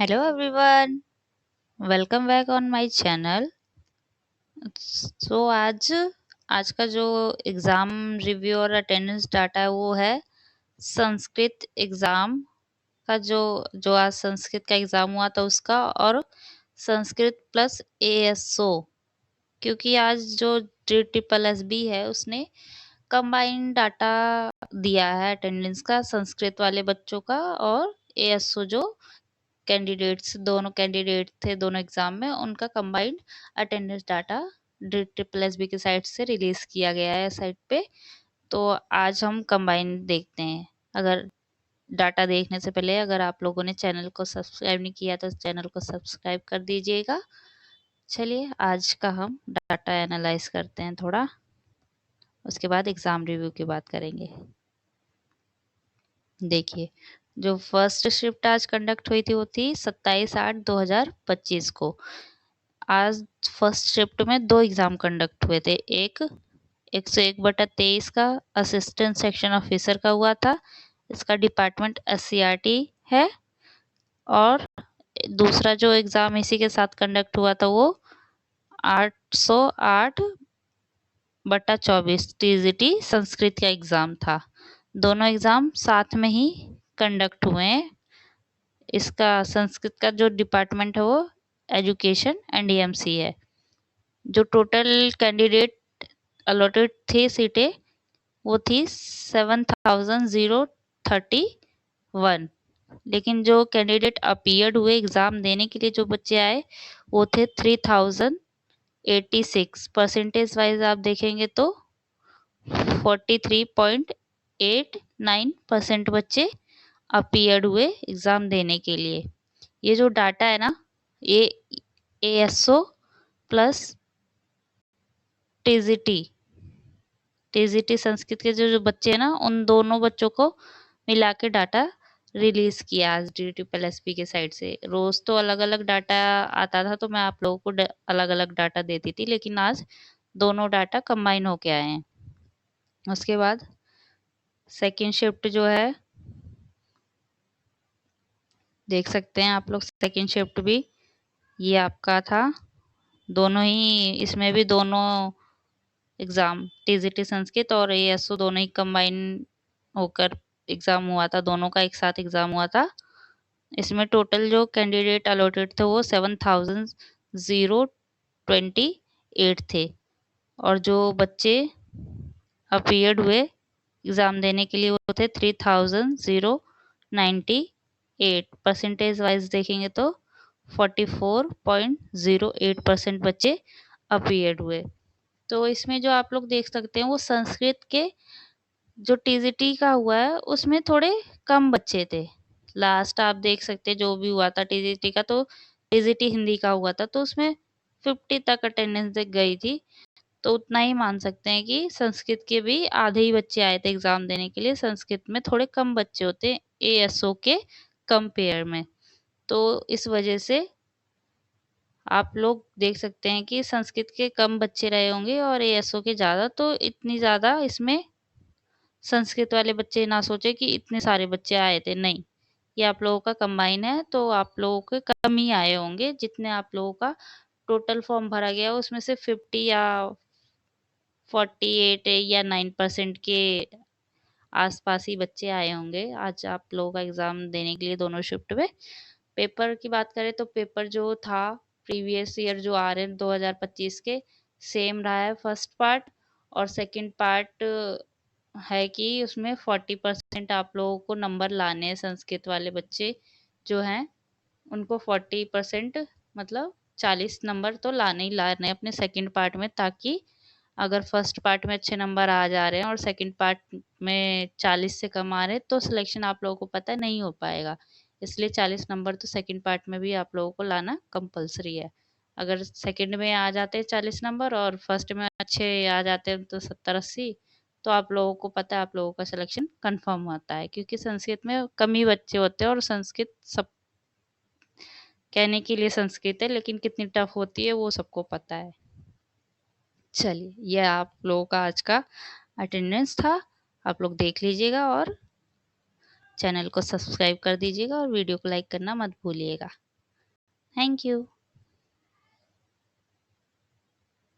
Hello everyone, welcome back on my channel. आज आज का जो एग्ज़ाम रिव्यू और अटेंडेंस डाटा है वो है संस्कृत एग्ज़ाम का जो आज संस्कृत का एग्ज़ाम हुआ था उसका और संस्कृत प्लस एएसओ, क्योंकि आज जो JSSB है उसने कंबाइंड डाटा दिया है अटेंडेंस का संस्कृत वाले बच्चों का और एएसओ जो दोनों कैंडिडेट थे दोनों एग्जाम में उनका कंबाइंड अटेंडेंस डाटा JSSB की साइट से रिलीज किया गया है साइट पे। तो आज हम कंबाइंड देखते हैं। अगर डाटा देखने से पहले अगर आप लोगों ने चैनल को सब्सक्राइब नहीं किया तो चैनल को सब्सक्राइब कर दीजिएगा। चलिए आज का हम डाटा एनालाइज करते हैं थोड़ा, उसके बाद एग्जाम रिव्यू की बात करेंगे। देखिए, जो फर्स्ट शिफ्ट आज कंडक्ट हुई थी वो थी 27/8/2025 को। आज फर्स्ट शिफ्ट में 2 एग्जाम कंडक्ट हुए थे। एक 101/23 का असिस्टेंट सेक्शन ऑफिसर का हुआ था, इसका डिपार्टमेंट SCRT है। और दूसरा जो एग्जाम इसी के साथ कंडक्ट हुआ था वो 808/24 TGT संस्कृत का एग्जाम था। दोनों एग्जाम साथ में ही कंडक्ट हुए हैं। इसका संस्कृत का जो डिपार्टमेंट है वो एजुकेशन एंड EMC है। जो टोटल कैंडिडेट अलॉटेड थे सीटें वो थी 7031, लेकिन जो कैंडिडेट अपीयर्ड हुए एग्जाम देने के लिए जो बच्चे आए वो थे 3086। परसेंटेज वाइज आप देखेंगे तो 43.89% बच्चे अपीयर्ड हुए एग्जाम देने के लिए। ये जो डाटा है ना, ये एएसओ प्लस टीजीटी संस्कृत के जो बच्चे हैं ना, उन दोनों बच्चों को मिला के डाटा रिलीज किया आज JSSB के साइड से। रोज तो अलग अलग डाटा आता था तो मैं आप लोगों को अलग अलग डाटा देती थी, लेकिन आज दोनों डाटा कंबाइन होके आए हैं। उसके बाद सेकेंड शिफ्ट जो है देख सकते हैं आप लोग, सेकेंड शिफ्ट भी ये आपका था। दोनों ही इसमें भी दोनों एग्जाम TGT संस्कृत और ASO दोनों ही कंबाइन होकर एग्जाम हुआ था, दोनों का एक साथ एग्जाम हुआ था। इसमें टोटल जो कैंडिडेट अलॉटेड थे वो 7028 थे और जो बच्चे अपीयर्ड हुए एग्जाम देने के लिए वो थे 3098। परसेंटेज वाइज देखेंगे तो 44.08% बच्चे अपीयर्ड हुए। तो इसमें जो आप लोग देख सकते हैं वो संस्कृत के जो TGT का हुआ है उसमें थोड़े कम बच्चे थे। लास्ट आप देख सकते हैं जो भी हुआ था TGT का, तो TGT हिंदी का हुआ था तो उसमें 50 तक अटेंडेंस गई थी। तो उतना ही मान सकते हैं कि संस्कृत के भी आधे ही बच्चे आए थे एग्जाम देने के लिए। संस्कृत में थोड़े कम बच्चे होते हैं ASO के कंपेयर में, तो इस वजह से आप लोग देख सकते हैं कि संस्कृत के कम बच्चे रहे होंगे और ASO के ज़्यादा। तो इतनी ज़्यादा इसमें संस्कृत वाले बच्चे ना सोचे कि इतने सारे बच्चे आए थे, नहीं, ये आप लोगों का कंबाइन है तो आप लोगों के कम ही आए होंगे। जितने आप लोगों का टोटल फॉर्म भरा गया उसमें से 50 या 48 या 9% के आसपास ही बच्चे आए होंगे आज आप लोगों का एग्जाम देने के लिए दोनों शिफ्ट में। पेपर की बात करें तो पेपर जो था प्रीवियस ईयर जो आ रहे हैं 2025 के सेम रहा है। फर्स्ट पार्ट और सेकंड पार्ट है कि उसमें 40% आप लोगों को नंबर लाने हैं। संस्कृत वाले बच्चे जो हैं उनको 40% मतलब 40 नंबर तो लाने ही लाने हैं अपने सेकंड पार्ट में, ताकि अगर फर्स्ट पार्ट में अच्छे नंबर आ जा रहे हैं और सेकंड पार्ट में 40 से कम आ रहे हैं तो सिलेक्शन आप लोगों को पता है नहीं हो पाएगा। इसलिए 40 नंबर तो सेकंड पार्ट में भी आप लोगों को लाना कंपलसरी है। अगर सेकंड में आ जाते हैं 40 नंबर और फर्स्ट में अच्छे आ जाते हैं तो 70-80, तो आप लोगों को पता है आप लोगों का सिलेक्शन कंफर्म होता है, क्योंकि संस्कृत में कम ही बच्चे होते हैं और संस्कृत सब कहने के लिए संस्कृत है लेकिन कितनी टफ होती है वो सबको पता है। चलिए, ये आप लोगों का आज का अटेंडेंस था, आप लोग देख लीजिएगा और चैनल को सब्सक्राइब कर दीजिएगा और वीडियो को लाइक करना मत भूलिएगा। Thank you.